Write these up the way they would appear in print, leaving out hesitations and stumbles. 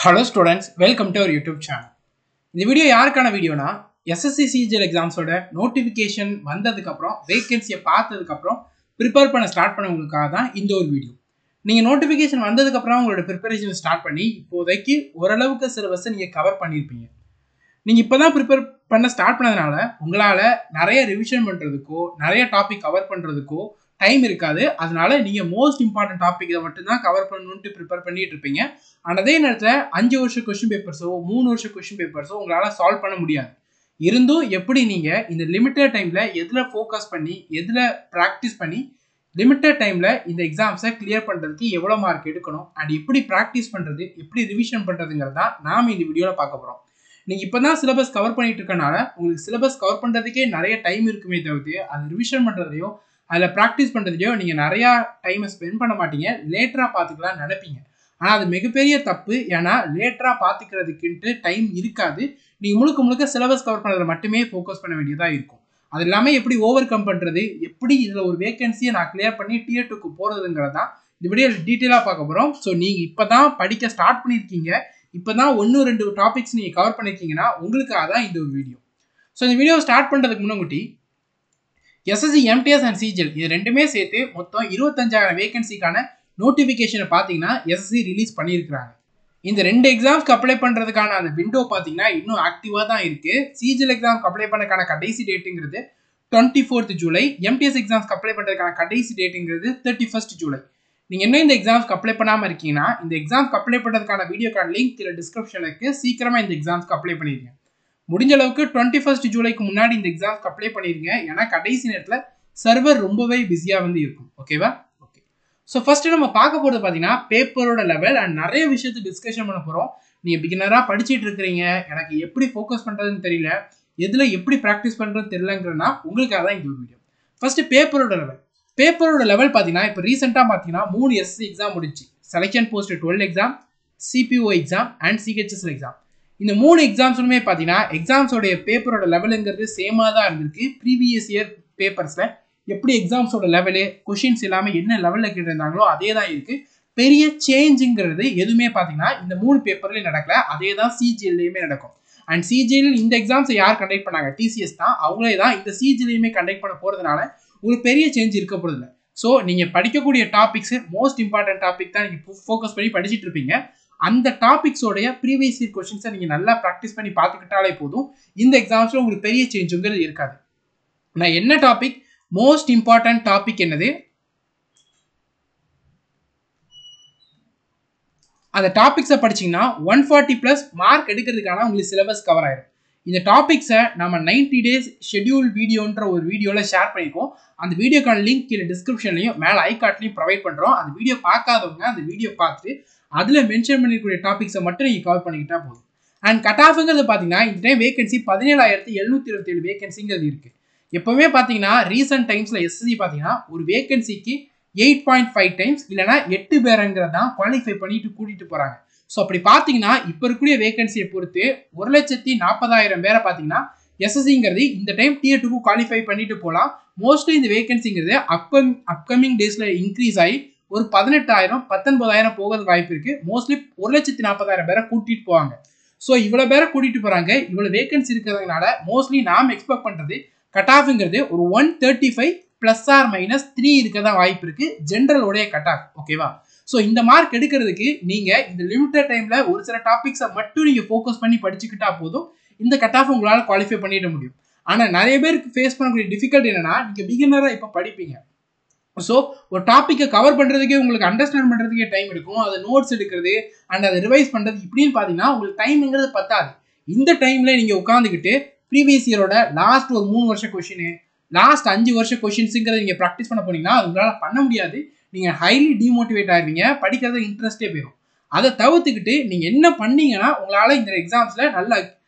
Hello students, welcome to our YouTube channel. இந்த video யாருக்கான வீடியோனா SSC CGL எக்ஸாம்ஸோட notification வந்ததுக்கு அப்புறம் வேகன்சியை பார்த்ததுக்கு அப்புறம் ப்ரிப்பேர் பண்ண ஸ்டார்ட் பண்ணவங்களுக்காக தான் இந்த ஒரு வீடியோ. நீங்க நோட்டிஃபிகேஷன் வந்ததுக்கு அப்புறம் உங்களோட ப்ரிப்பரேஷன் ஸ்டார்ட் பண்ணி இப்போதைக்கு ஓரளவுக்கு சிலபஸை நீங்க கவர் பண்ணியிருப்பீங்க. நீங்க இப்பதான் ப்ரிப்பேர் பண்ண ஸ்டார்ட் பண்ணதுனால உங்களால நிறைய ரிவிஷன் பண்றதுக்கோ நிறைய டாபிக் கவர் பண்றதுக்கோ டைம் இருக்காது. அதனால நீங்க மோஸ்ட் இம்பார்ட்டன்ட் டாபிக் இதை மட்டும் தான் கவர் பண்ணணும்னு ப்ரிப்பேர் பண்ணிட்டு இருப்பீங்க. ஆனால் அதே நேரத்தில் 5 வருஷ கொஸ்டின் பேப்பர்ஸோ 3 வருஷ கொஸ்டின் பேப்பர்ஸோ உங்களால் சால்வ் பண்ண முடியாது. இருந்தும் எப்படி நீங்கள் இந்த லிமிட்டட் டைமில் எதில் ஃபோக்கஸ் பண்ணி எதில் ப்ராக்டிஸ் பண்ணி லிமிட்டட் டைமில் இந்த எக்ஸாம்ஸை கிளியர் பண்ணுறதுக்கு எவ்வளோ மார்க் எடுக்கணும் அண்ட் எப்படி ப்ராக்டிஸ் பண்ணுறது எப்படி ரிவிஷன் பண்ணுறதுங்கிறது தான் நாம் இந்த வீடியோவில் பார்க்க போகிறோம். நீங்கள் இப்போ தான் சிலபஸ் கவர் பண்ணிட்டு இருக்கனால உங்களுக்கு சிலபஸ் கவர் பண்ணுறதுக்கே நிறைய டைம் இருக்குமே தவிர்த்து அது ரிவிஷன் பண்ணுறதையோ அதில் ப்ராக்டிஸ் பண்ணுறதுலையோ நீங்கள் நிறையா டைமை ஸ்பெண்ட் பண்ண மாட்டீங்க. லேட்டராக பார்த்துக்கலாம்னு நினைப்பீங்க. ஆனால் அது மிகப்பெரிய தப்பு. ஏன்னா லேட்டராக பார்த்துக்கிறதுக்குன்ட்டு டைம் இருக்காது. நீங்கள் முழுக்க சிலபஸ் கவர் பண்ணுறதுல மட்டுமே ஃபோக்கஸ் பண்ண வேண்டியதாக இருக்கும். அது இல்லாமல் எப்படி ஓவர் கம் பண்ணுறது, எப்படி இதில் ஒரு வேகன்சியை நான் கிளியர் பண்ணி Tier 2க்கு போகிறதுங்கிறது தான் இந்த வீடியோ டீட்டெயிலாக பார்க்க போகிறோம். ஸோ நீங்கள் இப்போ தான் படிக்க ஸ்டார்ட் பண்ணியிருக்கீங்க, இப்போ தான் 1-2 டாபிக்ஸ் நீங்கள் கவர் பண்ணியிருக்கீங்கன்னா உங்களுக்காக தான் இந்த ஒரு வீடியோ. ஸோ இந்த வீடியோ ஸ்டார்ட் பண்ணுறதுக்கு முன்னாடி SSC MTS அண்ட் CGL இது ரெண்டுமே சேர்த்து மொத்தம் 25,000 வேகன்சிக்கான நோட்டிஃபிகேஷனை பார்த்தீங்கன்னா SSC ரிலீஸ் பண்ணியிருக்கிறாங்க. இந்த 2 எக்ஸாம்ஸ்க்கு அப்ளை பண்ணுறதுக்கான அந்த விண்டோ பார்த்தீங்கன்னா இன்னும் ஆக்டிவாக தான் இருக்குது. CGL எக்ஸாம்க்கு அப்ளை பண்ணக்கான கடைசி டேட்டுங்கிறது 24th ஜூலை, MTS எக்ஸாம்ஸ்க்கு அப்ளை பண்ணுறதுக்கான கடைசி டேட்டுங்கிறது 31st ஜூலை. நீங்கள் இன்னும் இந்த எக்ஸாம்ஸ்க்கு அப்ளை பண்ணாமல் இருக்கீங்கன்னா இந்த எக்ஸாம்ஸ்க்கு அப்ளை பண்ணுறதுக்கான வீடியோக்கான லிங்க் கீழே டிஸ்கிரிப்ஷனில் இருக்குது. சீக்கிரமாக இந்த எக்ஸாம்ஸ்க்கு அப்ளை பண்ணிடுங்க. முடிஞ்ச அளவுக்கு 21st ஜூலைக்கு முன்னாடி இந்த எக்ஸாம்ஸ்க்கு அப்ளை பண்ணிடுங்க. ஏன்னா கடைசி நேரத்தில் சர்வர் ரொம்பவே பிஸியாக இருக்கும். ஓகேவா? ஓகே. ஸோ ஃபர்ஸ்ட் நம்ம பார்க்க போகிறது பார்த்தீங்கன்னா பேப்பரோட லெவல் அண்ட் நிறைய விஷயத்தை டிஸ்கஷன் பண்ண போகிறோம். நீங்கள் பிகினராக படிச்சுட்டு இருக்கிறீங்க, எனக்கு எப்படி ஃபோக்கஸ் பண்ணுறதுன்னு தெரியல, எதில் எப்படி ப்ராக்டிஸ் பண்ணுறதுன்னு தெரியலங்கிறதுனா உங்களுக்காக தான் இந்த வீடியோ. ஃபர்ஸ்ட் பேப்பரோட லெவல் பார்த்தீங்கன்னா இப்போ ரீசெண்டாக பார்த்தீங்கன்னா 3 SSC எக்ஸாம் முடிச்சு. Selection post 12 exam, CPO exam and CHSL exam. இந்த 3 எக்ஸாம்ஸுமே பார்த்தீங்கன்னா எக்ஸாம்ஸோடைய பேப்பரோட லெவலுங்கிறது சேமாக தான் இருந்திருக்கு. ப்ரீவியஸ் இயர் பேப்பர்ஸில் எப்படி எக்ஸாம்ஸோட லெவலு கொஷின்ஸ் எல்லாமே என்ன லெவலில் கேட்டிருந்தாங்களோ அதே தான் இருக்குது. பெரிய சேஞ்சுங்கிறது எதுவுமே பார்த்தீங்கன்னா இந்த 3 பேப்பர்லேயும் நடக்கல. அதே தான் CGLலையுமே நடக்கும். அண்ட் CGL இந்த எக்ஸாம்ஸை யார் கண்டக்ட் பண்ணாங்க? TCS தான். அவங்களே தான் இந்த CGLலையுமே கண்டக்ட் பண்ண போகிறதுனால உங்களுக்கு பெரிய சேஞ்ச் இருக்க போகிறதில்ல. ஸோ நீங்கள் படிக்கக்கூடிய டாபிக்ஸு மோஸ்ட் இம்பார்ட்டன்ட் டாபிக் தான் நீங்கள் ஃபோக்கஸ் பண்ணி படிச்சுட்டு இருப்பீங்க. அந்த டாபிக்ஸோடைய ப்ரீவியஸ் இயர் கொஸ்டின்ஸை நீங்கள் நல்லா ப்ராக்டிஸ் பண்ணி பார்த்துக்கிட்டாலே போதும். இந்த எக்ஸாம்ஸில் உங்களுக்கு பெரிய சேஞ்சுங்கிறது இருக்காது. நான் என்ன டாபிக் மோஸ்ட் இம்பார்ட்டன்ட் டாபிக் என்னது, அந்த டாபிக்ஸை படிச்சிங்கன்னா 140+ மார்க் எடுக்கிறதுக்கான உங்களுக்கு சிலபஸ் கவர் ஆயிடும். இந்த டாபிக்ஸை நம்ம 90 days ஷெட்யூல் வீடியோன்ற ஒரு வீடியோவில் ஷேர் பண்ணியிருக்கோம். அந்த வீடியோக்கான லிங்க் கீழே டிஸ்கிரிப்ஷன்லையும் மேலே ஐகார்ட்லையும் ப்ரொவைட் பண்ணுறோம். அந்த வீடியோ பார்க்காதவங்க அந்த வீடியோ பார்த்துட்டு அதில் மென்ஷன் பண்ணிக்கூடிய டாபிக்ஸை மட்டும் நீங்கள் கவர் பண்ணிக்கிட்டா போதும். அண்ட் கட் ஆஃப்ங்கிறது பார்த்தீங்கன்னா இந்த டைம் வேகன்சி 17,727 வேகன்சிங்கிறது இருக்குது. எப்போவுமே பார்த்தீங்கன்னா ரீசெண்ட் டைம்ஸில் SSC பார்த்தீங்கன்னா ஒரு வேகன்சிக்கு 8.5 டைம்ஸ் இல்லைனா 8 பேருங்கிறது தான் குவாலிஃபை பண்ணிட்டு கூட்டிகிட்டு போகிறாங்க. ஸோ அப்படி பார்த்தீங்கன்னா இப்போ இருக்கக்கூடிய வேகன்சியை பொறுத்து 1,40,000 பேரை பார்த்தீங்கன்னா SSCங்கிறது இந்த டைம் Tier 2க்கு குவாலிஃபை பண்ணிட்டு போகலாம். மோஸ்ட்லி இந்த வேகன்சிங்கிறது அப்கமிங் டேஸில் இன்க்ரீஸ் ஆகி ஒரு 18,000 19,000 போகிறது வாய்ப்பு இருக்குது. மோஸ்ட்லி 1,40,000 பேரை கூட்டிகிட்டு போவாங்க. ஸோ இவ்வளோ பேரை கூட்டிகிட்டு போகிறாங்க, இவ்வளோ வேகன்சி இருக்கிறதுனால மோஸ்ட்லி நாம் எக்ஸ்பெக்ட் பண்ணுறது கட் ஆஃப்ங்கிறது ஒரு 135 ± 3 இருக்க தான் வாய்ப்பு இருக்குது ஜென்ரலோடைய கட் ஆஃப். ஓகேவா? ஸோ இந்த மார்க் எடுக்கிறதுக்கு நீங்கள் இந்த லிமிட்டட் டைமில் ஒரு சில டாபிக்ஸை மட்டும் நீங்கள் ஃபோக்கஸ் பண்ணி படிச்சுக்கிட்டா போதும். இந்த கட் ஆஃப் உங்களால் குவாலிஃபை பண்ணிட முடியும். ஆனால் நிறைய பேருக்கு ஃபேஸ் பண்ணக்கூடிய டிஃபிகல்ட் என்னன்னா, நீங்கள் பிகினராக இப்போ படிப்பீங்க. ஸோ ஒரு டாப்பிக்கை கவர் பண்ணுறதுக்கே உங்களுக்கு அண்டர்ஸ்டாண்ட் பண்ணுறதுக்கே டைம் இருக்கும். அதை நோட்ஸ் எடுக்கிறது அண்ட் அதை ரிவைஸ் பண்ணுறது இப்படின்னு பார்த்தீங்கன்னா உங்களுக்கு டைம்ங்கிறது பத்தாது. இந்த டைமில் நீங்கள் உட்காந்துக்கிட்டு ப்ரீவியஸ் இயரோட லாஸ்ட் ஒரு 3 வருஷ கொஷின், லாஸ்ட் 5 வருஷ கொஷின்ஸுங்கிறத நீங்கள் ப்ராக்டிஸ் பண்ண போனீங்கன்னா அது உங்களால் பண்ண முடியாது. நீங்கள் ஹைலி டிமோட்டிவேட் ஆகிடுவீங்க, படிக்கிறது இன்ட்ரெஸ்ட்டே போயிடும். அதை தவிர்த்துக்கிட்டு நீங்கள் என்ன பண்ணீங்கன்னா உங்களால் இந்த எக்ஸாம்ஸில் நல்ல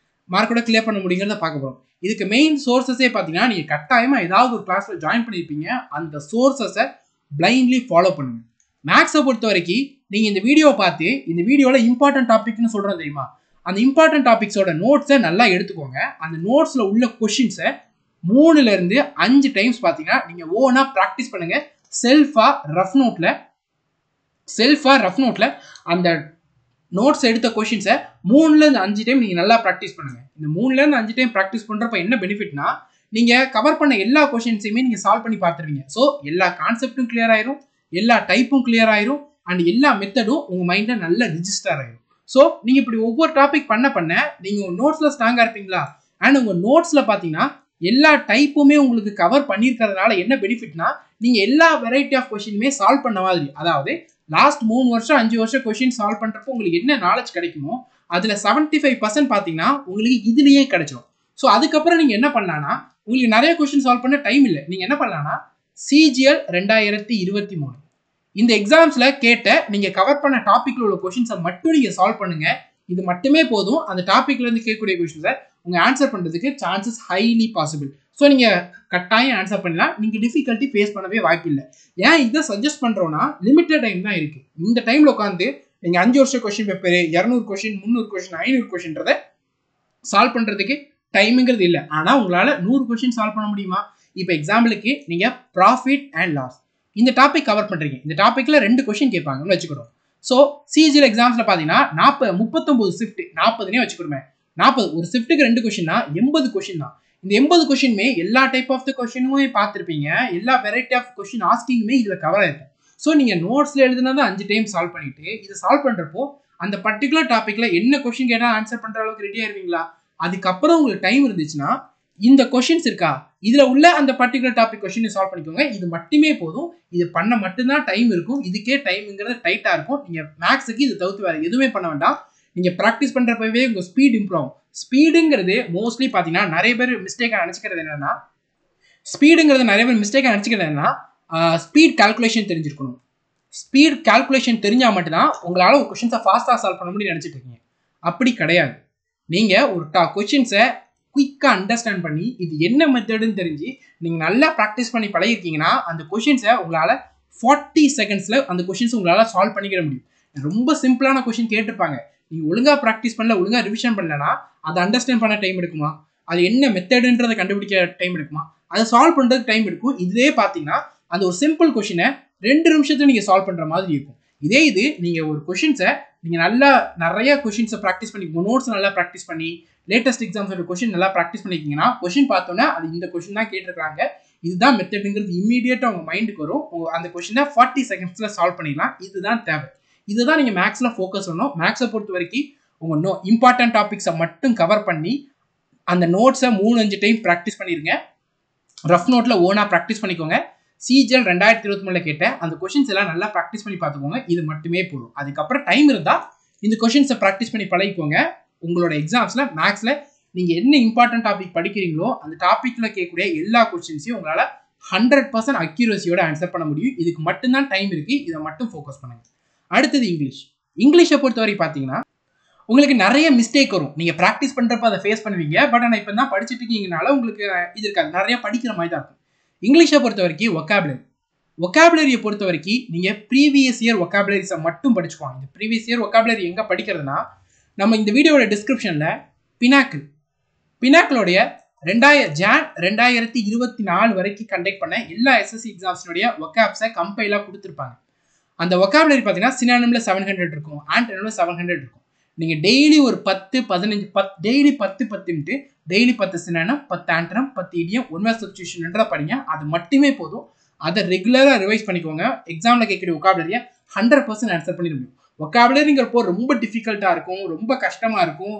மார்க்கோட கிளியர் பண்ண முடியுங்கிறத பார்க்க போகிறோம். இதுக்கு மெயின் சோர்ஸஸே பார்த்தீங்கன்னா நீங்கள் கட்டாயமாக ஏதாவது ஒரு கிளாஸில் ஜாயின் பண்ணியிருப்பீங்க. அந்த சோர்ஸஸை பிளைண்ட்லி ஃபாலோ பண்ணுங்க. மேக்ஸை பொறுத்த வரைக்கும் நீங்கள் இந்த வீடியோவை பார்த்து இந்த வீடியோவில் இம்பார்ட்டன்ட் டாபிக்னு சொல்கிறது தெரியுமா, அந்த இம்பார்ட்டன்ட் டாபிக்ஸோட நோட்ஸை நல்லா எடுத்துக்கோங்க. அந்த நோட்ஸில் உள்ள கொஷின்ஸை 3 to 5 டைம்ஸ் பார்த்தீங்கன்னா நீங்கள் ஓனாக ப்ராக்டிஸ் பண்ணுங்கள். செல்ஃபாக ரஃப் நோட்டில் அந்த நோட்ஸ் எடுத்த கொஷின்ஸை 3லேருந்து 5 டைம் நீங்கள் நல்லா ப்ராக்டிஸ் பண்ணுங்கள். இந்த 3லேருந்து 5 டைம் ப்ராக்டிஸ் பண்ணுறப்ப என்ன பெனிஃபிட்னா, நீங்கள் கவர் பண்ண எல்லா கொஷின்ஸையுமே நீங்கள் சால்வ் பண்ணி பார்த்துருவீங்க. ஸோ எல்லா கான்செப்டும் கிளியர் ஆயிரும், எல்லா டைப்பும் கிளியர் ஆயிரும், அண்ட் எல்லா மெத்தடும் உங்கள் மைண்டில் நல்ல ரிஜிஸ்டர் ஆயிரும். ஸோ நீங்கள் இப்படி ஒவ்வொரு டாபிக் பண்ண நீங்கள் நோட்ஸில் ஸ்ட்ராங்காக இருப்பீங்களா? அண்ட் உங்கள் நோட்ஸில் பார்த்தீங்கன்னா எல்லா டைப்புமே உங்களுக்கு கவர் பண்ணியிருக்கிறதுனால என்ன பெனிஃபிட்னா, நீங்கள் எல்லா வெரைட்டி ஆஃப் கொஷினுமே சால்வ் பண்ண மாதிரி, அதாவது லாஸ்ட் 3 வருஷம் 5 வருஷம் கொஷின் சால்வ் பண்ணுறப்போ உங்களுக்கு என்ன நாலேஜ் கிடைக்குமோ அதில் 75% பார்த்தீங்கன்னா உங்களுக்கு இதுலேயே கிடைச்சிடும். ஸோ அதுக்கப்புறம் நீங்கள் என்ன பண்ணலான்னா, உங்களுக்கு நிறைய கொஷின் சால்வ் பண்ண டைம் இல்லை, நீங்கள் என்ன பண்ணலான்னா CGL 2023 இந்த எக்ஸாம்ஸில் கேட்ட நீங்கள் கவர் பண்ண டாப்பிக்கில் உள்ள கொஷின்ஸை மட்டும் நீங்கள் சால்வ் பண்ணுங்கள். இது மட்டுமே போதும். அந்த டாப்பிக்லேருந்து கேட்கக்கூடிய கொஷின்ஸை உங்கள் ஆன்சர் பண்ணுறதுக்கு சான்சஸ் ஹைலி பாசிபிள். ஸோ நீங்கள் கட்டாயம் ஆன்சர் பண்ணலாம். நீங்கள் டிஃபிகல்ட்டி ஃபேஸ் பண்ணவே வாய்ப்பு இல்லை. ஏன் இதை சஜஸ்ட் பண்ணுறோன்னா, லிமிட்டட் டைம் தான் இருக்குது. இந்த டைமில் உட்காந்து நீங்கள் 5 வருஷம் கொஷின் பேப்பர் 200 கொஷின் 300 கொஷின் 500 கொஷின்றதை சால்வ் பண்ணுறதுக்கு டைமுங்கிறது இல்லை. ஆனால் உங்களால் 100 கொஷின் சால்வ் பண்ண முடியுமா? இப்போ எக்ஸாம்பிளுக்கு நீங்கள் ப்ராஃபிட் அண்ட் லாஸ் இந்த டாபிக் கவர் பண்ணுறீங்க. இந்த டாப்பிக்கில் 2 கொஷின் கேட்பாங்கன்னு வச்சுக்கிறோம். ஸோ CGL எக்ஸாம்ஸில் பார்த்தீங்கன்னா 39 ஷிஃப்ட் 40னே வச்சுக்கிறோமே. 40 ஒரு ஷிஃப்ட்டுக்கு 2 கொஷின்னா 80 கொஷின் தான். இந்த 80 கொஷினுமே எல்லா டைப் ஆஃப் த கொஷினுமே பார்த்துருப்பீங்க, எல்லா வெரைட்டி ஆஃப் கொஷின் ஆஸ்கிங்குமே இதில் கவர் ஆயிருக்கும். ஸோ நீங்கள் நோட்ஸில் எழுதுனதை 5 டைம் சால்வ் பண்ணிட்டு இதை சால்வ் பண்ணுறப்போ அந்த பர்டிகுலர் டாப்பிக்கில் என்ன கொஷின் கேட்டால் ஆன்சர் பண்ணுற அளவுக்கு ரெடியாக இருவீங்களா? அதுக்கப்புறம் உங்களுக்கு டைம் இருந்துச்சுன்னா இந்த கொஷின்ஸ் இருக்கா, இதில் உள்ள அந்த பர்டிகுலர் டாபிக் கொஷினை சால்வ் பண்ணிக்கோங்க. இது மட்டுமே போதும். இது பண்ண மட்டும்தான் டைம் இருக்கும். இதுக்கே டைமுங்கிறது டைட்டாக இருக்கும். நீங்கள் மேக்ஸுக்கு இது தவிர்த்து வேறு எதுவுமே பண்ண வேண்டாம். நீங்கள் ப்ராக்டிஸ் பண்ணுறப்பவே உங்கள் ஸ்பீட் இம்ப்ரூவ் ஆகும். ஸ்பீடுங்கிறது மோஸ்ட்லி பார்த்தீங்கன்னா நிறைய பேர் மிஸ்டேக்காக நினச்சிக்கிறது என்னன்னா, ஸ்பீட் கால்குலேஷன் தெரிஞ்சிருக்கணும். ஸ்பீட் கால்குலேஷன் தெரிஞ்சால் மட்டும்தான் உங்களால் ஒரு கொஷின்ஸை ஃபாஸ்ட்டாக சால்வ் பண்ண முடியும்னு நினச்சிட்டு இருக்கீங்க. அப்படி கிடையாது. நீங்கள் ஒரு கொஷின்ஸை குயிக்காக அண்டர்ஸ்டாண்ட் பண்ணி இது என்ன மெத்தடுன்னு தெரிஞ்சு நீங்கள் நல்லா ப்ராக்டிஸ் பண்ணி பழகிருக்கீங்கன்னா அந்த கொஷின்ஸை உங்களால் 40 செகண்ட்ஸில் அந்த கொஷின்ஸ் உங்களால் சால்வ் பண்ணிக்கிற முடியும். ரொம்ப சிம்பிளான கொஷின் கேட்டிருப்பாங்க, நீங்கள் ஒழுங்காக ப்ராக்டிஸ் பண்ணல, ஒழுங்காக ரிவிஷன் பண்ணலன்னா அதை அண்டர்ஸ்டாண்ட் பண்ண டைம் எடுக்குமா? அது என்ன மெத்தடுன்றதை கண்டுபிடிக்க டைம் எடுக்குமா? அதை சால்வ் பண்ணுறதுக்கு டைம் எடுக்கும். இதுவே பார்த்தீங்கன்னா அந்த ஒரு சிம்பிள் கொஷினை 2 நிமிஷத்துல நீங்கள் சால்வ் பண்ணுற மாதிரி இருக்கும். இதே இது நீங்கள் ஒரு கொஷின்ஸை நீங்கள் நல்லா நிறைய கொஷின்ஸை ப்ராக்டிஸ் பண்ணி நோட்ஸ் நல்லா ப்ராக்டிஸ் பண்ணி லேட்டஸ்ட் எக்ஸாம்ஸோட கொஷின் நல்லா ப்ராக்டிஸ் பண்ணிக்கிங்கன்னா கொஷின் பார்த்தோன்னா அது இந்த கொஷின் தான் கேட்டிருக்காங்க, இதுதான் மெத்தடுங்கிறது இம்மீடியட்டாக உங்கள் மைண்டுக்கு வரும். அந்த கொஷினை 40 செகண்ட்ஸில் சால்வ் பண்ணிடலாம். இதுதான் தேவை. இதுதான் நீங்கள் மேக்ஸில் ஃபோக்கஸ் பண்ணணும். மேக்ஸை பொறுத்த வரைக்கும் உங்கள் இம்பார்ட்டன்ட் டாபிக்ஸை மட்டும் கவர் பண்ணி அந்த நோட்ஸை 3-5 டைம் ப்ராக்டிஸ் பண்ணிடுங்க. ரஃப் நோட்டில் ஓனாக ப்ராக்டிஸ் பண்ணிக்கோங்க. CGL 2023 கேட்ட அந்த கொஷின்ஸ் எல்லாம் நல்லா ப்ராக்டிஸ் பண்ணி பார்த்துக்கோங்க. இது மட்டுமே போதும். அதுக்கப்புறம் டைம் இருந்தால் இந்த கொஷின்ஸை ப்ராக்டிஸ் பண்ணி பழகிக்கோங்க. உங்களோட எக்ஸாம்ஸில் மேக்ஸில் நீங்கள் என்ன இம்பார்ட்டன்ட் டாபிக் படிக்கிறீங்களோ அந்த டாப்பிக்கில் கேட்கக்கூடிய எல்லா கொஷின்ஸையும் உங்களால் 100% அக்யூரஸியோட ஆன்சர் பண்ண முடியும். இதுக்கு மட்டும்தான் டைம் இருக்குது. இதை மட்டும் ஃபோக்கஸ் பண்ணுங்கள். அடுத்தது இங்கிலீஷை பொறுத்தவரை பார்த்தீங்கன்னா உங்களுக்கு நிறைய மிஸ்டேக் வரும். நீங்கள் ப்ராக்டிஸ் பண்ணுறப்ப அதை ஃபேஸ் பண்ணுவீங்க. பட் ஆனால் இப்போ தான் படிச்சுட்டு இருக்கீங்கனால உங்களுக்கு இது இருக்காது, நிறைய படிக்கிற மாதிரி தான் இருக்கும். இங்கிலீஷை பொறுத்த வரைக்கும் ஒக்காபுலரியை பொறுத்த வரைக்கும் நீங்கள் ப்ரீவியஸ் இயர் ஒக்காபுலரிஸை மட்டும் படிச்சுக்குவாங்க. இந்த ப்ரீவியஸ் இயர் ஒக்காபுலரி எங்கே படிக்கிறதுனா, நம்ம இந்த வீடியோட டிஸ்கிரிப்ஷனில் பினாக்கிளோடைய ஜான் 2024 வரைக்கும் கண்டக்ட் பண்ண எல்லா SSC எக்ஸாம்ஸினுடைய ஒக்காப்ஸை கம்பைலாக கொடுத்துருப்பாங்க. அந்த ஒக்காபுலரி பார்த்தீங்கன்னா சினானிமில் 700 இருக்கும், ஆன்டனிமில் 700 இருக்கும். நீங்கள் டெய்லி ஒரு 10-15 டெய்லி 10 டெய்லி 10 சினானம் 10 ஆன்டனம் 10 இடியம் 1 வேர்ட் சப்ஸ்டிடியூஷன்ன்ற படிங்க. அது மட்டுமே போதும். அதை ரெகுலராக ரிவைஸ் பண்ணிக்கோங்க. எக்ஸாமில் கேட்கக்கூடிய ஒக்காபுலரியை 100% ஆன்சர் பண்ணிட முடியும். ஒக்காபுலரிங்கிறப்போ ரொம்ப டிஃபிகல்ட்டாக இருக்கும், ரொம்ப கஷ்டமாக இருக்கும்,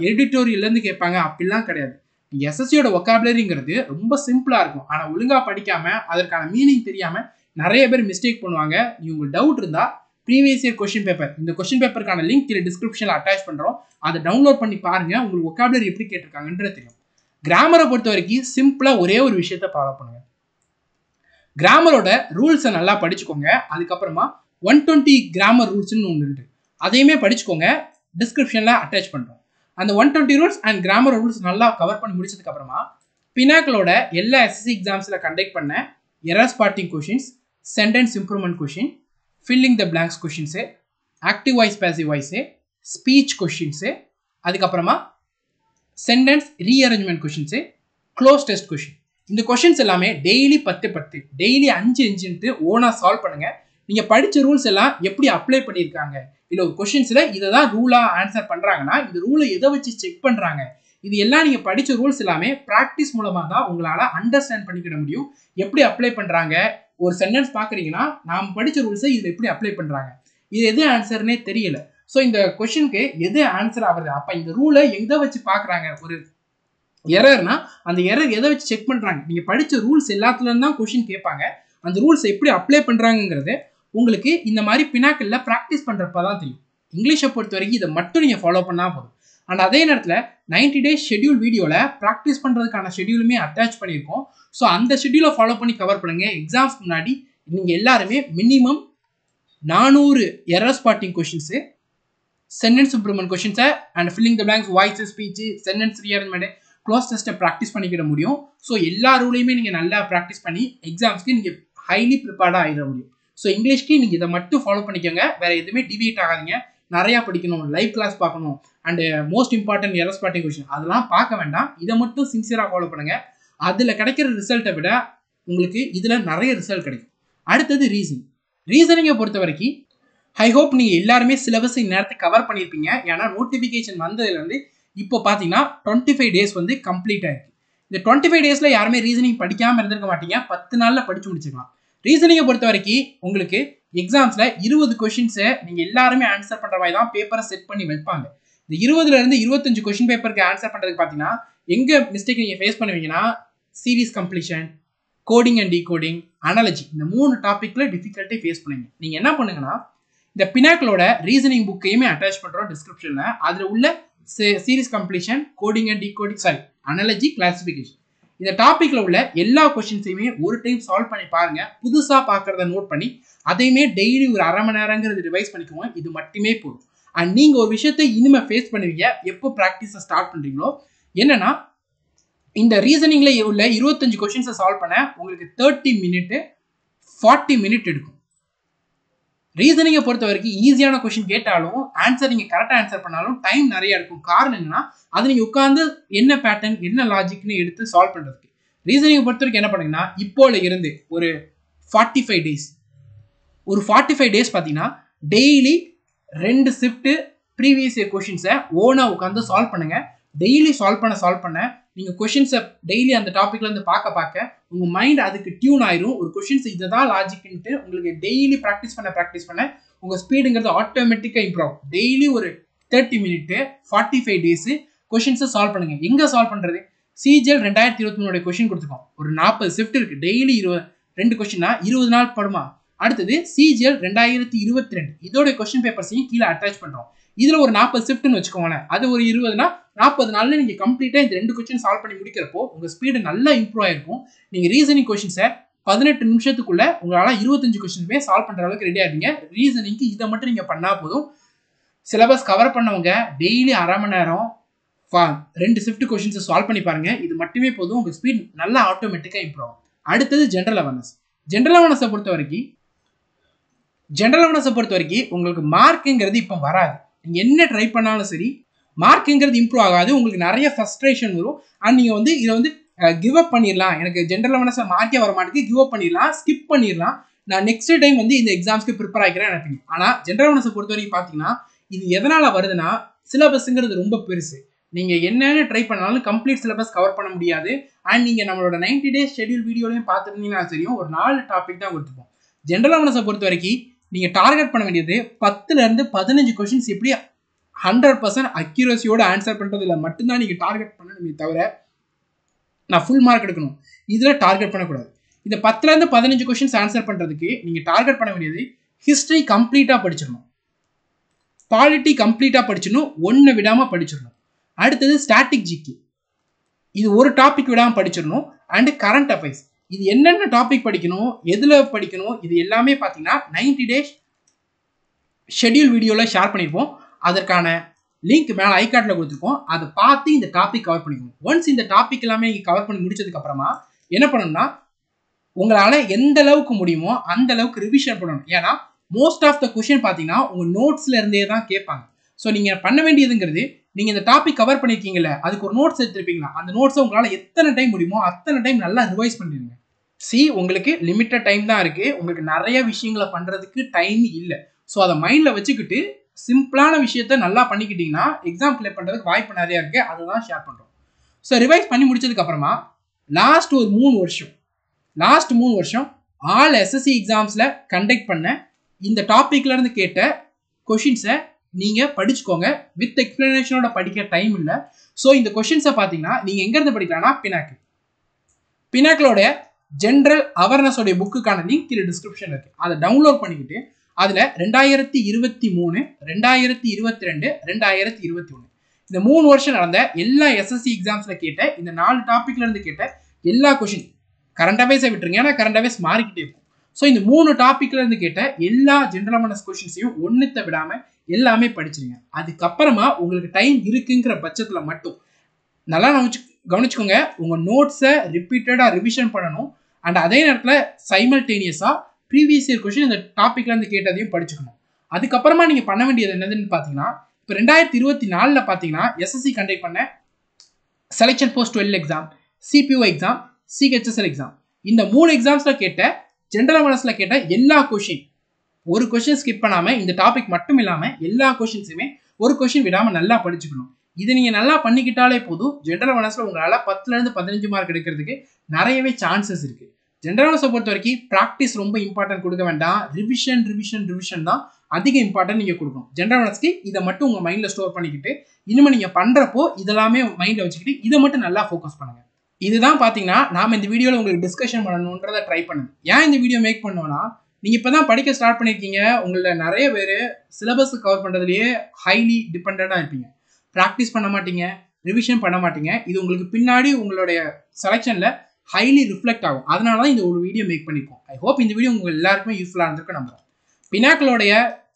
எடிட்டோரியல்லேருந்து கேட்பாங்க, அப்படிலாம் கிடையாது. நீங்கள் SSCயோட ஒக்காபுலரிங்கிறது ரொம்ப சிம்பிளாக இருக்கும். ஆனால் ஒழுங்காக படிக்காமல் அதற்கான மீனிங் தெரியாமல் நிறைய பேர் மிஸ்டேக் பண்ணுவாங்க. உங்களுக்கு டவுட் இருந்தால் ப்ரீவியஸ் இயர் கொஷின் பேப்பர், இந்த கொஷின் பேப்பருக்கான லிங்க் கீழே டிஸ்கிரிப்ஷனில் அட்டாச் பண்ணுறோம். அதை டவுன்லோட் பண்ணி பாருங்கள். உங்களுக்கு ஒக்காபுலரி எப்படி கேட்டிருக்காங்கன்றது தெரியும். கிராமரை பொறுத்த வரைக்கும் சிம்பிளாக ஒரே ஒரு விஷயத்தை ஃபாலோ பண்ணுங்கள். கிராமரோட ரூல்ஸை நல்லா படிச்சுக்கோங்க. அதுக்கப்புறமா 120 கிராமர் ரூல்ஸ்னு ஒன்று இருக்குது, அதையுமே படிச்சுக்கோங்க. டிஸ்கிரிப்ஷனில் அட்டாச் பண்ணுறோம். அந்த 120 ரூல்ஸ் அண்ட் கிராமர் ரூல்ஸ் நல்லா கவர் பண்ணி முடிச்சதுக்கப்புறமா பினாக்கிளோட எல்லா SSC எக்ஸாம்ஸில் கண்டக்ட் பண்ண error spotting questions, sentence improvement question, filling the blanks questions, active voice passive voice, speech questions, அதுக்கப்புறமா sentence rearrangement questions, cloze test question. இந்த கொஷின்ஸ் எல்லாமே டெய்லி 10 டெய்லி 5 ஓனாக சால்வ் பண்ணுங்கள். நீங்கள் படித்த ரூல்ஸ் எல்லாம் எப்படி அப்ளை பண்ணியிருக்காங்க, இல்லை ஒரு கொஷின்ஸில் இதை தான் ரூலாக ஆன்சர் பண்ணுறாங்கன்னா இந்த ரூலை எதை வச்சு செக் பண்ணுறாங்க, இது எல்லாம் நீங்கள் படித்த ரூல்ஸ் எல்லாமே ப்ராக்டிஸ் மூலமாக தான் உங்களால் அண்டர்ஸ்டாண்ட் பண்ணிக்கிட முடியும். எப்படி அப்ளை பண்ணுறாங்க, ஒரு சென்டென்ஸ் பார்க்குறீங்கன்னா நாம் படித்த ரூல்ஸை இதில் எப்படி அப்ளை பண்ணுறாங்க, இது எது ஆன்சர்னே தெரியல. ஸோ இந்த கொஷனுக்கு எது ஆன்சர் ஆகுது, அப்போ இந்த ரூலை எதை வச்சு பார்க்குறாங்க, ஒரு எரர்னா அந்த எரர் எதை வச்சு செக் பண்ணுறாங்க, நீங்கள் படித்த ரூல்ஸ் எல்லாத்துலேருந்து தான் கொஷின் கேட்பாங்க. அந்த ரூல்ஸ் எப்படி அப்ளை பண்ணுறாங்கிறது உங்களுக்கு இந்த மாதிரி பினாக்கிளில் ப்ராக்டிஸ் பண்ணுறப்ப தான் தெரியும். இங்கிலீஷை பொறுத்த வரைக்கும் இதை மட்டும் நீங்கள் ஃபாலோ பண்ணால் போதும். அண்ட் அதே நேரத்தில் 90 days ஷெட்யூல் வீடியோவில் ப்ராக்டிஸ் பண்ணுறதுக்கான ஷெட்யூலுமே அட்டாச் பண்ணியிருக்கோம். ஸோ அந்த ஷெட்யூலை ஃபாலோ பண்ணி கவர் பண்ணுங்கள். எக்ஸாம்ஸ்க்கு முன்னாடி நீங்கள் எல்லாருமே minimum 400 error spotting questions, sentence improvement கொஷின்ஸை and filling the blanks, voice speech, sentence rearrangement, cloze டெஸ்ட்டை ப்ராக்டிஸ் பண்ணிக்கிட முடியும். ஸோ எல்லா ரூலையுமே நீங்கள் நல்லா ப்ராக்டிஸ் பண்ணி எக்ஸாம்ஸ்க்கு நீங்கள் ஹைலி ப்ரிப்பேர்டாக ஆகிட முடியும். ஸோ இங்கிலீஷ்க்கு நீங்கள் இதை மட்டும் ஃபாலோ பண்ணிக்கோங்க, வேறு எதுவுமே டிவியேட் ஆகாதீங்க. நிறையா படிக்கணும், லைவ் கிளாஸ் பார்க்கணும், and most important error spotting question அதெல்லாம் பார்க்க வேண்டாம். இதை மட்டும் சின்சியராக ஃபாலோ பண்ணுங்கள். அதில் கிடைக்கிற ரிசல்ட்டை விட உங்களுக்கு இதில் நிறைய ரிசல்ட் கிடைக்கும். அடுத்தது ரீசனிங்கை பொறுத்த வரைக்கும் ஐ ஹோப் நீங்கள் எல்லாருமே சிலபஸ் நேரத்தை கவர் பண்ணியிருப்பீங்க. ஏன்னா நோட்டிஃபிகேஷன் வந்ததுலேருந்து இப்போ பார்த்தீங்கன்னா 25 days வந்து கம்ப்ளீட் ஆகிருக்கு. இந்த 25 daysல யாருமே ரீசனிங் படிக்காமல் இருந்திருக்க மாட்டீங்க, 10 நாளில் படித்து முடிச்சுக்கலாம். ரீசனிங்கை பொறுத்த வரைக்கும் உங்களுக்கு எக்ஸாம்ஸில் 20 கொஷின்ஸை நீங்கள் எல்லாருமே ஆன்சர் பண்ணுற மாதிரி தான் பேப்பரை செட் பண்ணி வைப்பாங்க. இந்த 20லேருந்து 25 கொஷின் பேப்பருக்கு ஆன்சர் பண்ணுறதுக்கு பார்த்தீங்கன்னா எங்கே மிஸ்டேக் நீங்கள் ஃபேஸ் பண்ணுவீங்கன்னா series completion, coding and decoding, analogy, இந்த 3 டாப்பிக்கில் டிஃபிகல்ட்டி ஃபேஸ் பண்ணுவீங்க. நீங்கள் என்ன பண்ணுங்கன்னா இந்த பினாக்கிளோட ரீசனிங் புக்கையுமே அட்டாச் பண்ணுறோம் டிஸ்கிரிப்ஷனில். அதில் உள்ள series completion, coding and decoding, analogy, classification, இந்த டாப்பிக்கில் உள்ள எல்லா கொஷின்ஸையுமே ஒரு டைம் சால்வ் பண்ணி பாருங்கள். புதுசாக பார்க்குறத நோட் பண்ணி அதையுமே டெய்லி ஒரு அரை மணி நேரங்கிறது ரிவைஸ் பண்ணிக்குவோம். இது மட்டுமே போதும். அண்ட் நீங்கள் ஒரு விஷயத்தை இனிமேல் ஃபேஸ் பண்ணுவீங்க எப்போ ப்ராக்டிஸை ஸ்டார்ட் பண்ணுறீங்களோ. என்னென்னா இந்த ரீசனிங்கில் உள்ள 25 கொஷின்ஸை சால்வ் பண்ண உங்களுக்கு 30 minute 40 minute எடுக்கும். ரீசனிங்கை பொறுத்த வரைக்கும் ஈஸியான கொஷின் கேட்டாலும் ஆன்சர் நீங்கள் கரெக்டாக ஆன்சர் பண்ணாலும் டைம் நிறைய இருக்கும். காரணம் என்னன்னா அது நீங்கள் உட்காந்து என்ன பேட்டர்ன் என்ன லாஜிக்னு எடுத்து சால்வ் பண்ணுறதுக்கு. ரீசனிங்கை பொறுத்த வரைக்கும் என்ன பண்ணுங்கன்னா இப்போல இருந்து ஒரு 45 days பார்த்தீங்கன்னா டெய்லி 2 ஷிஃப்ட்டு ப்ரீவியஸ் இயர் கொஷின்ஸை ஓனாக உட்காந்து சால்வ் பண்ணுங்கள். டெய்லி சால்வ் பண்ண நீங்கள் கொஷின்ஸை டெய்லி அந்த டாப்பிக்லேருந்து பார்க்க உங்கள் மைண்ட் அதுக்கு டியூன் ஆயிரும். ஒரு கொஷின்ஸ் இதை தான் லாஜிக்ன்ட்டு உங்களுக்கு டெய்லி ப்ராக்டிஸ் பண்ண உங்கள் ஸ்பீடுங்கிறது ஆட்டோமேட்டிக்காக இம்ப்ரூவ் ஆகும். டெய்லி ஒரு 30 minute 45 days கொஷின்ஸை சால்வ் பண்ணுங்கள். எங்கே சால்வ் பண்ணுறது? சிஜிஎல் 2023 கொஷின் கொடுத்துருக்கோம். ஒரு 40 ஷிஃப்ட் இருக்குது. டெய்லி 2 கொஷின்னா 20 நாள் படுமா? அடுத்தது சிஜிஎல் 2022 இதோட கொஷின் பேப்பர்ஸையும் கீழே அட்டாச் பண்ணுறோம். இதில் ஒரு 40 ஷிஃப்ட்னு வச்சுக்கோங்களேன். அது ஒரு 20னா 40 நாளில் நீங்கள் கம்ப்ளீட்டாக இந்த 2 கொஷின் சால்வ் பண்ணி முடிக்கிறப்போ உங்கள் ஸ்பீடு நல்லா இம்ப்ரூவ் ஆகிருக்கும். நீங்கள் ரீசனிங் கொஷின்ஸை 18 நிமிஷத்துக்குள்ளே உங்களால் 25 கொஷின்ஸுமே சால்வ் பண்ணுற அளவுக்கு ரெடி ஆகிடுங்க. ரீசனிங்க்கு இதை மட்டும் நீங்கள் பண்ணால் போதும். சிலபஸ் கவர் பண்ணவங்க டெய்லி அரை மணி நேரம் 2 ஷிஃப்ட் கொஷின்ஸை சால்வ் பண்ணி பாருங்கள். இது மட்டுமே போதும், உங்கள் ஸ்பீட் நல்லா ஆட்டோமேட்டிக்காக இம்ப்ரூவ் ஆகும். அடுத்தது ஜென்ரல் அவேர்னஸை பொறுத்த வரைக்கும் உங்களுக்கு மார்க்குங்கிறது இப்போ வராது. நீங்கள் என்ன ட்ரை பண்ணாலும் சரி மார்க்குங்கிறது இம்ப்ரூவ் ஆகாது. உங்களுக்கு நிறைய ஃப்ரஸ்ட்ரேஷன் வரும். அண்ட் நீங்கள் வந்து இதை வந்து கிவ் அப் பண்ணிடலாம், எனக்கு ஜென்ரல் அவேர்னஸில் மார்க்கே வர மாட்டேங்குது, கிவ் அப் பண்ணிடலாம், ஸ்கிப் பண்ணிடலாம், நான் நெக்ஸ்ட் டைம் வந்து இந்த எக்ஸாம்ஸ்க்கு ப்ரிப்பேர் ஆகிக்கிறேன் நினைப்பீங்க. ஆனால் ஜென்ரல் அவேர்னஸை பொறுத்த வரைக்கும் பார்த்தீங்கன்னா இது எதனால் வருதுன்னா சிலபஸ்ங்கிறது ரொம்ப பெருசு. நீங்கள் என்னென்ன ட்ரை பண்ணாலும் கம்ப்ளீட் சிலபஸ் கவர் பண்ண முடியாது. அண்ட் நீங்கள் நம்மளோட 90 days ஷெட்யூல் வீடியோலையும் பார்த்துருந்தீங்கன்னா தெரியும், ஒரு 4 டாபிக் தான் கொடுத்துருப்போம். ஜென்ரல் அவேர்னஸை பொறுத்த வரைக்கும் நீங்கள் டார்கெட் பண்ண வேண்டியது 10லேருந்து 15 கொஷின்ஸ் எப்படி 100% அக்யூரஸியோட ஆன்சர் பண்ணுறதுல மட்டும்தான் நீங்கள் டார்கெட் பண்ணணுமே தவிர நான் ஃபுல் மார்க் எடுக்கணும் இதில் டார்கெட் பண்ணக்கூடாது. இந்த 10லேருந்து 15 கொஷின்ஸ் ஆன்சர் பண்ணுறதுக்கு நீங்கள் டார்கெட் பண்ண வேண்டியது ஹிஸ்ட்ரி கம்ப்ளீட்டாக படிச்சிடணும், பாலிட்டி கம்ப்ளீட்டாக படிச்சிடணும், ஒன்று விடாமல் படிச்சிடணும். அடுத்தது ஸ்டாட்டிக் ஜிகே, இது ஒரு டாபிக் விடாமல் படிச்சிடணும். அண்டு கரண்ட் அஃபேர்ஸ், இது என்னென்ன டாபிக் படிக்கணும், எதில் படிக்கணும், இது எல்லாமே பார்த்தீங்கன்னா 90 days ஷெட்யூல் வீடியோவில் ஷேர் பண்ணியிருப்போம். அதற்கான லிங்க் மேலே ஐகார்டில் கொடுத்துருக்கோம். அதை பார்த்து இந்த டாபிக் கவர் பண்ணிக்கணும். ஒன்ஸ் இந்த டாபிக் எல்லாமே நீங்கள் கவர் பண்ணி முடிச்சதுக்கப்புறமா என்ன பண்ணணும்னா உங்களால் எந்த அளவுக்கு முடியுமோ அந்த அளவுக்கு ரிவிஷன் பண்ணணும். ஏன்னா மோஸ்ட் ஆஃப் த கொஷின் பார்த்தீங்கன்னா உங்கள் நோட்ஸில் இருந்தே தான் கேட்பாங்க. ஸோ நீங்கள் பண்ண வேண்டியதுங்கிறது நீங்கள் இந்த டாபிக் கவர் பண்ணியிருக்கீங்களே அதுக்கு ஒரு நோட்ஸ் எடுத்துருப்பீங்களா, அந்த நோட்ஸை உங்களால் எத்தனை டைம் முடியுமோ அத்தனை டைம் நல்லா ரிவைஸ் பண்ணிடுங்க. சி உங்களுக்கு லிமிட்டட் டைம் தான் இருக்குது, உங்களுக்கு நிறைய விஷயங்களை பண்ணுறதுக்கு டைம் இல்லை. ஸோ அதை மைண்டில் வச்சுக்கிட்டு சிம்பிளான விஷயத்த நல்லா பண்ணிக்கிட்டிங்கன்னா எக்ஸாம் கிளியர் பண்ணுறதுக்கு வாய்ப்பு நிறையா இருக்குது. அதுதான் ஷேர் பண்ணுறோம். ஸோ ரிவைஸ் பண்ணி முடிச்சதுக்கப்புறமா லாஸ்ட் 3 வருஷம் ஆல் எஸ்எஸ்சி எக்ஸாம்ஸில் கண்டக்ட் பண்ண இந்த டாப்பிக்லேருந்து கேட்ட கொஷின்ஸை நீங்கள் படிச்சுக்கோங்க. வித் எக்ஸ்பிளனேஷனோட படிக்க டைம் இல்லை. ஸோ இந்த கொஷின்ஸை பார்த்தீங்கன்னா நீங்கள் எங்கேருந்து படிக்கலாம்னா பினாக்கிளோட ஜென்ரல் அவேர்னஸோடைய புக்குக்கான லிங்க் கீழே டிஸ்கிரிப்ஷன் இருக்குது. அதை டவுன்லோட் பண்ணிக்கிட்டு அதில் 2023, 2022, 2021 இந்த 3 வருஷம் நடந்த எல்லா எஸ்எஸ்சி எக்ஸாம்ஸில் கேட்ட இந்த 4 டாப்பிக்லேருந்து கேட்ட எல்லா கொஷின் கரண்ட் அஃபேர்ஸை விட்டுருங்க, ஏன்னா கரண்ட் அஃபேர்ஸ் மாறிக்கிட்டே இருக்கும். ஸோ இந்த 3 டாப்பிக்லேருந்து கேட்ட எல்லா ஜென்ரல் அவேர்னஸ் கொஷின்ஸையும் ஒன்றுத்தை விடாமல் எல்லாமே படிச்சிருங்க. அதுக்கப்புறமா உங்களுக்கு டைம் இருக்குங்கிற பட்சத்தில் மட்டும் நல்லா கவனிச்சுக்கோங்க, உங்கள் நோட்ஸை ரிப்பீட்டடாக ரிவிஷன் பண்ணணும். அண்ட் அதே நேரத்தில் சைமல்டேனியஸாக ப்ரீவியஸ் இயர் கொஷின் இந்த டாப்பிக்லேருந்து கேட்டதையும் படிச்சுக்கணும். அதுக்கப்புறமா நீங்கள் பண்ண வேண்டியது என்னதுன்னு பார்த்தீங்கன்னா, இப்போ 2024 பார்த்தீங்கன்னா எஸ்எஸ்சி கண்டக்ட் பண்ண selection post 12 exam, CPO exam, CHSL exam, இந்த 3 எக்ஸாம்ஸில் கேட்ட ஜென்ரல் அவேர்னஸில் கேட்ட எல்லா கொஷின், ஒரு கொஷின் ஸ்கிப் பண்ணாமல், இந்த டாபிக் மட்டும் இல்லாமல் எல்லா கொஷின்ஸுமே ஒரு கொஷின் விடாமல் நல்லா படிச்சுக்கணும். இது நீங்கள் நல்லா பண்ணிக்கிட்டாலே போதும், ஜென்ரல் அவேர்னஸில் உங்களால் 10லேருந்து 15 மார்க் எடுக்கிறதுக்கு நிறையவே சான்சஸ் இருக்குது. ஜென்ரல் அவேர்னஸை பொறுத்த வரைக்கும் ப்ராக்டிஸ் ரொம்ப இம்பார்ட்டன்ட் கொடுக்க வேண்டாம், ரிவிஷன் தான் அதிக இம்பார்ட்டன்ட் நீங்கள் கொடுக்கணும். ஜென்ரல் அவேர்னஸ்க்கு இதை மட்டும் உங்கள் மைண்டில் ஸ்டோர் பண்ணிக்கிட்டு இனிமேல் நீங்கள் பண்ணுறப்போ இதெல்லாமே மைண்டில் வச்சுக்கிட்டு இதை மட்டும் நல்லா ஃபோக்கஸ் பண்ணுங்கள். இதுதான் பார்த்தீங்கன்னா நாம் இந்த வீடியோவில் உங்களுக்கு டிஸ்கஷன் பண்ணணுன்றதை ட்ரை பண்ணுங்க. ஏன் இந்த வீடியோ மேக் பண்ணுவோன்னா, நீங்கள் இப்போ தான் படிக்க ஸ்டார்ட் பண்ணியிருக்கீங்க, உங்களில் நிறைய பேர் சிலபஸ் கவர் பண்ணுறதுலேயே ஹைலி டிபெண்ட்டாக இருப்பீங்க. ப்ராக்டிஸ் பண்ண மாட்டீங்க, ரிவிஷன் பண்ண மாட்டீங்க. இது உங்களுக்கு பின்னாடி உங்களுடைய செலெக்ஷனில் ஹைலி ரிஃப்ளெக்ட் ஆகும். அதனால தான் இந்த ஒரு வீடியோ மேக் பண்ணியிருக்கோம். ஐ ஹோப் இந்த வீடியோ உங்கள் எல்லாருக்குமே யூஸ்ஃபுல்லாக இருந்திருக்கு நம்புறேன். பினாக்கிளோடைய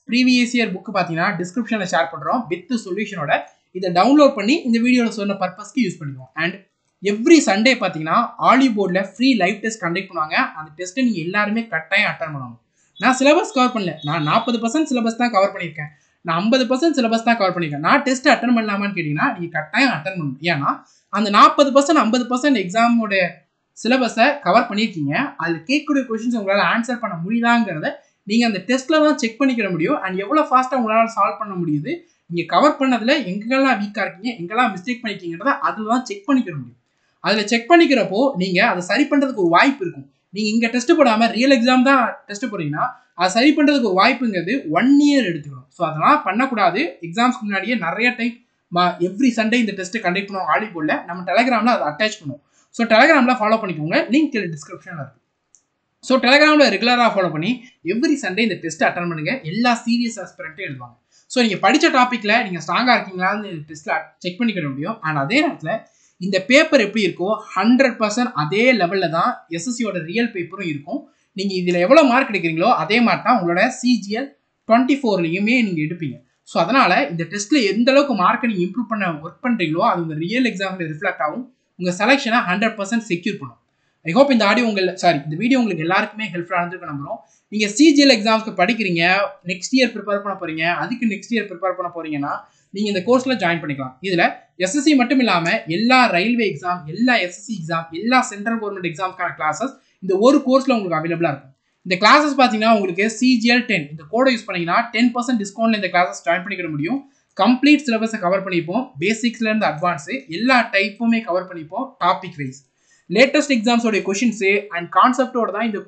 ப்ரீவியஸ் இயர் புக்கு பார்த்தீங்கன்னா டிஸ்கிரிப்ஷனில் ஷேர் பண்ணுறோம் வித் சொல்யூஷனோட. இதை டவுன்லோட் பண்ணி இந்த வீடியோவில் சொன்ன பர்பஸ்க்கு யூஸ் பண்ணிக்குவோம். அண்ட் எவ்ரி சண்டே பார்த்தீங்கன்னா ஆலிவ் போர்டில் ஃப்ரீ லைவ் டெஸ்ட் கண்டக்ட் பண்ணுவாங்க. அந்த டெஸ்ட்டை நீங்கள் எல்லாருமே கட்டாயம் அட்டன் பண்ணணும். நான் சிலபஸ் கவர் பண்ணல, நான் 40% சிலபஸ் தான் கவர் பண்ணியிருக்கேன், நான் 50% சிலபஸ் தான் கவர் பண்ணியிருக்கேன். நான் டெஸ்ட் அட்டன் பண்ணலாமான்னு கேட்டிங்கன்னா நீங்கள் கட்டாயம் அட்டன் பண்ணணும். ஏன்னா அந்த 40% 50% எக்ஸாமோட சிலபஸை கவர் பண்ணியிருக்கீங்க. அதில் கேட்கக்கூடிய கொஷின்ஸ் உங்களால் ஆன்சர் பண்ண முடியுதாங்கிறத நீங்கள் அந்த டெஸ்ட்டில் தான் செக் பண்ணிக்கிற முடியும். அண்ட் எவ்வளோ ஃபாஸ்ட்டாக உங்களால் சால்வ் பண்ண முடியுது, நீங்கள் கவர் பண்ணதில் எங்கெல்லாம் வீக்காக இருக்கீங்க, எங்கெல்லாம் மிஸ்டேக் பண்ணிக்கிங்கிறத அதில் தான் செக் பண்ணிக்கிற முடியும். அதில் செக் பண்ணிக்கிறப்போ நீங்கள் அதை சரி பண்ணுறதுக்கு ஒரு வாய்ப்பு இருக்கும். நீங்கள் இங்கே டெஸ்ட் போடாமல் ரியல் எக்ஸாம் தான் டெஸ்ட் போகிறீங்கன்னா அதை சரி பண்ணுறதுக்கு ஒரு வாய்ப்புங்கிறது 1 year எடுத்துக்கணும். ஸோ அதெல்லாம் பண்ணக்கூடாது. எக்ஸாம்ஸ்க்கு முன்னாடியே நிறைய டைம் எவ்ரி சண்டே இந்த டெஸ்ட்டு கண்டக்ட் பண்ணுவோம் ஆலிவ் போர்டில். நம்ம டெலகிராமில் அதை அட்டாச் பண்ணுவோம். ஸோ டெலகிராமில் ஃபாலோ பண்ணிக்கோங்க, லிங்க் டிஸ்கிரிப்ஷனில் இருக்குது. ஸோ டெலகிராமில் ரெகுலராக ஃபாலோ பண்ணி எவ்ரி சண்டே இந்த டெஸ்ட்டு அட்டன் பண்ணுங்கள். எல்லா சீரியஸ் ஆஸ்பிரண்ட்டும் எழுதுவாங்க. ஸோ நீங்கள் படித்த டாப்பிக்கில் நீங்கள் ஸ்ட்ராங்காக இருக்கீங்களான்னு டெஸ்ட்டில் செக் பண்ணிக்கிற முடியும். அண்ட் அதே நேரத்தில் இந்த பேப்பர் எப்படி இருக்கோ 100% அதே லெவலில் தான் எஸ்எஸ்சியோட ரியல் பேப்பரும் இருக்கும். நீங்கள் இதில் எவ்வளோ மார்க் எடுக்கிறீங்களோ அதே மாதிரி தான் உங்களோட CGL 24லையுமே நீங்கள் எடுப்பீங்க. ஸோ அதனால் இந்த டெஸ்ட்டில் எந்த அளவுக்கு மார்க்கை நீங்கள் இம்ப்ரூவ் பண்ண ஒர்க் பண்ணுறீங்களோ அது உங்கள் ரியல் எக்ஸாமில் ரிஃப்ளெக்ட் ஆகும். உங்கள் செலெக்ஷனை 100% செக்யூர் பண்ணும். ஐ ஹோப் இந்த இந்த வீடியோ உங்களுக்கு எல்லாருக்குமே ஹெல்ப்ஃபுல்லாக இருந்திருக்கு நம்புறோம். நீங்கள் CGL எக்ஸாம்ஸ்க்கு படிக்கிறீங்க, நெக்ஸ்ட் இயர் ப்ரிப்பேர் பண்ண போகிறீங்க, அதுக்கு நெக்ஸ்ட் இயர் ப்ரிப்பேர் பண்ண போகிறீங்கன்னா நீங்கள் இந்த கோர்ஸில் ஜாயின் பண்ணிக்கலாம். இதில் எஸ்எஸ்சி மட்டும் இல்லாமல் எல்லா ரயில்வே எக்ஸாம், எல்லா எஸ்எஸ்சி எக்ஸாம், எல்லா சென்ட்ரல் கவர்மெண்ட் எக்ஸாம்ஸ்க்கான கிளாஸஸ் இந்த ஒரு கோர்ஸில் உங்களுக்கு அவைலபிளாக இருக்கும். இந்த கிளாஸஸ் பார்த்தீங்கன்னா உங்களுக்கு CGL 10 இந்த கோடை யூஸ் பண்ணிங்கன்னா 10% டிஸ்கவுண்ட்டில் இந்த கிளாஸஸ் ஜாயின் பண்ணிக்கிற முடியும். கம்ப்ளீட் சிலபஸை கவர் பண்ணிப்போம், பேசிக்ஸ்லேருந்து அட்வான்ஸு எல்லா டைப்புமே கவர் பண்ணிப்போம். டாபிக் வைஸ் லேட்டஸ்ட் எக்ஸாம்ஸோடைய கொஷின்ஸு அண்ட் கான்செப்டோட தான் இந்த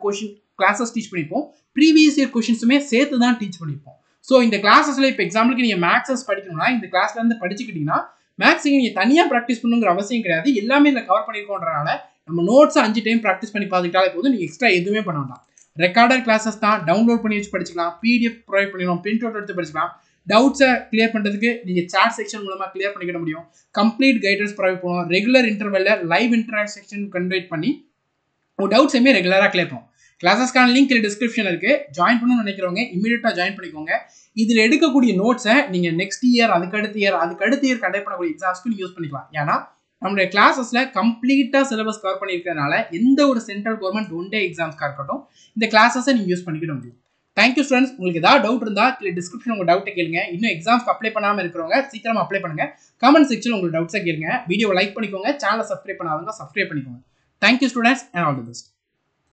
கிளாஸஸ் டீச் பண்ணிப்போம். ப்ரீவியஸ் இயர் கொஷின்ஸுமே சேர்த்து தான் டீச் பண்ணிப்போம். ஸோ இந்த கிளாஸஸில் இப்போ எக்ஸாம்பிளுக்கு நீங்கள் மேக்ஸஸ் படிக்கணும்னா இந்த கிளாஸ்லேருந்து படிச்சுக்கிட்டிங்கன்னா மேக்ஸுக்கு நீங்கள் தனியாக ப்ராக்டிஸ் பண்ணுங்கிற அவசியம் கிடையாது. எல்லாமே இதில் கவர் பண்ணியிருக்கோன்றனால நம்ம நோட்ஸை 5 டைம் ப்ராக்டிஸ் பண்ணி பார்த்துக்கிட்டாலே போதும். நீங்கள் எக்ஸ்ட்ரா எதுவுமே பண்ண வேண்டாம். ரெக்கார்டர் கிளாஸஸ் தான் டவுன்லோட் பண்ணி வச்சு படிச்சுக்கலாம், PDF ப்ரொவைட் பண்ணிடுவோம், பிரிண்ட் அவுட் எடுத்து படிச்சுக்கலாம். டவுட்ஸை கிளியர் பண்ணுறதுக்கு நீங்கள் சாட் செக்ஷன் மூலமாக கிளியர் பண்ணிக்கிட முடியும். கம்ப்ளீட் கைடன்ஸ் ப்ரொவைட் பண்ணுவோம். ரெகுலர் இன்டர்வெல்ல லைவ் இன்டராக்ஷன் கன்வெர்ட் பண்ணி உங்கள் டவுட்ஸையுமே ரெகுலராக கிளியர் பண்ணுவோம். கிளாஸஸ்க்கான லிங்க் டிஸ்கிரிப்ஷன் இருக்குது. ஜாயின் பண்ணணும்னு நினைக்கிறவங்க இமீடியட்டாக ஜாயின் பண்ணிக்கோங்க. இதில் எடுக்கக்கூடிய நோட்ஸை நீங்கள் நெக்ஸ்ட் இயர், அதுக்கடுத்த இயர் கண்டக்ட் பண்ணக்கூடிய எக்ஸாம்ஸ்க்கு நீங்கள் யூஸ் பண்ணிக்கலாம். ஏன்னா நம்மளுடைய கிளாஸஸில் கம்ப்ளீட்டாக சிலபஸ் கவர் பண்ணியிருக்கிறதுனால எந்த ஒரு சென்ட்ரல் கவர்மெண்ட் 1 day எக்ஸாம்ஸ்க்காக இருக்கட்டும் இந்த கிளாஸஸை நீங்கள் யூஸ் பண்ணிக்கிட முடியும். Thank you students. உங்களுக்கு ஏதாவது டவுட் இருந்தால் கீழே டிஸ்கிரிப்ஷன் உங்கள் டவுட்டை கேளுங்க. இன்னும் எக்ஸாம்ஸ்க்கு அப்ளை பண்ணாமல் இருக்கிறவங்க சீக்கிரமாக அப்ளை பண்ணுங்கள். கமெண்ட் செக்ஷனில் உங்களுக்கு டவுட்ஸை கேளுங்க. வீடியோ லைக் பண்ணிக்கோங்க. சேனலை சப்ஸ்கிரைப் பண்ணாதவங்க சப்ஸ்கிரைப் பண்ணிக்கோங்க. Thank you students and all the best.